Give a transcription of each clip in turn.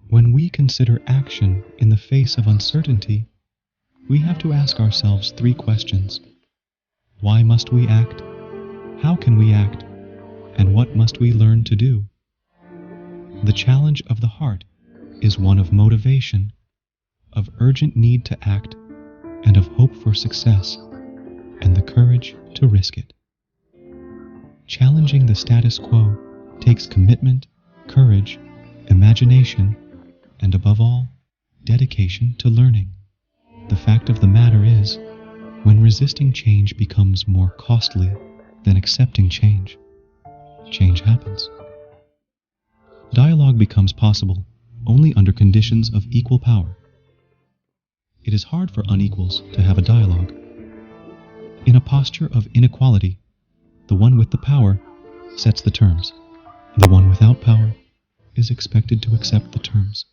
When we consider action in the face of uncertainty, we have to ask ourselves three questions. Why must we act? How can we act? And what must we learn to do? The challenge of the heart is one of motivation, of urgent need to act, and of hope for success, and the courage to risk it. Challenging the status quo takes commitment, courage, imagination, and above all, dedication to learning. The fact of the matter is, when resisting change becomes more costly than accepting change, change happens. Dialogue becomes possible only under conditions of equal power. It is hard for unequals to have a dialogue. In a posture of inequality, the one with the power sets the terms. The one without power is expected to accept the terms.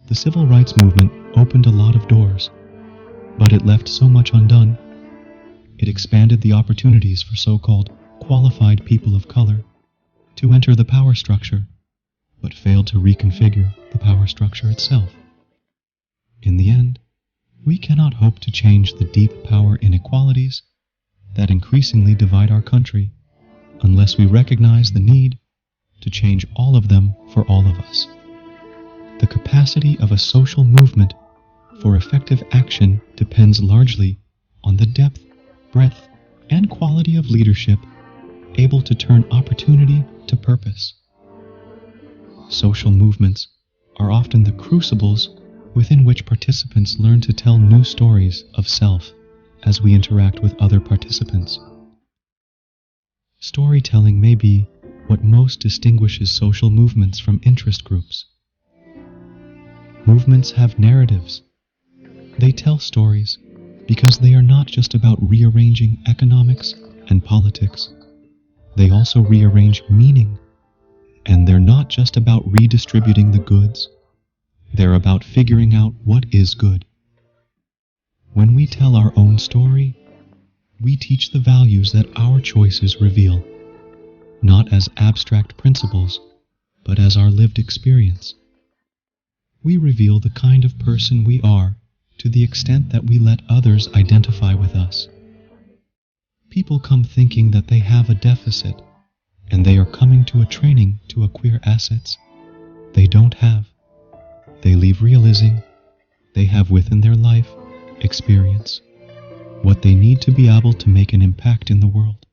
The civil rights movement opened a lot of doors, but it left so much undone. It expanded the opportunities for so-called qualified people of color to enter the power structure, but failed to reconfigure the power structure itself. In the end, we cannot hope to change the deep power inequalities that increasingly divide our country unless we recognize the need to change all of them for all of us. The capacity of a social movement for effective action depends largely on the depth, breadth, and quality of leadership able to turn opportunity to purpose. Social movements are often the crucibles within which participants learn to tell new stories of self as we interact with other participants. Storytelling may be what most distinguishes social movements from interest groups. Movements have narratives. They tell stories because they are not just about rearranging economics and politics. They also rearrange meaning. And they're not just about redistributing the goods. They're about figuring out what is good. When we tell our own story, we teach the values that our choices reveal, not as abstract principles, but as our lived experience. We reveal the kind of person we are to the extent that we let others identify with us. People come thinking that they have a deficit, and they are coming to a training to acquire assets they don't have. They leave realizing they have within their life experience, what they need to be able to make an impact in the world.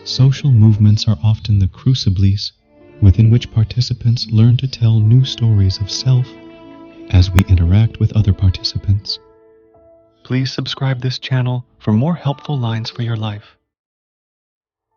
Social movements are often the crucibles within which participants learn to tell new stories of self as we interact with other participants. Please subscribe this channel for more helpful lines for your life.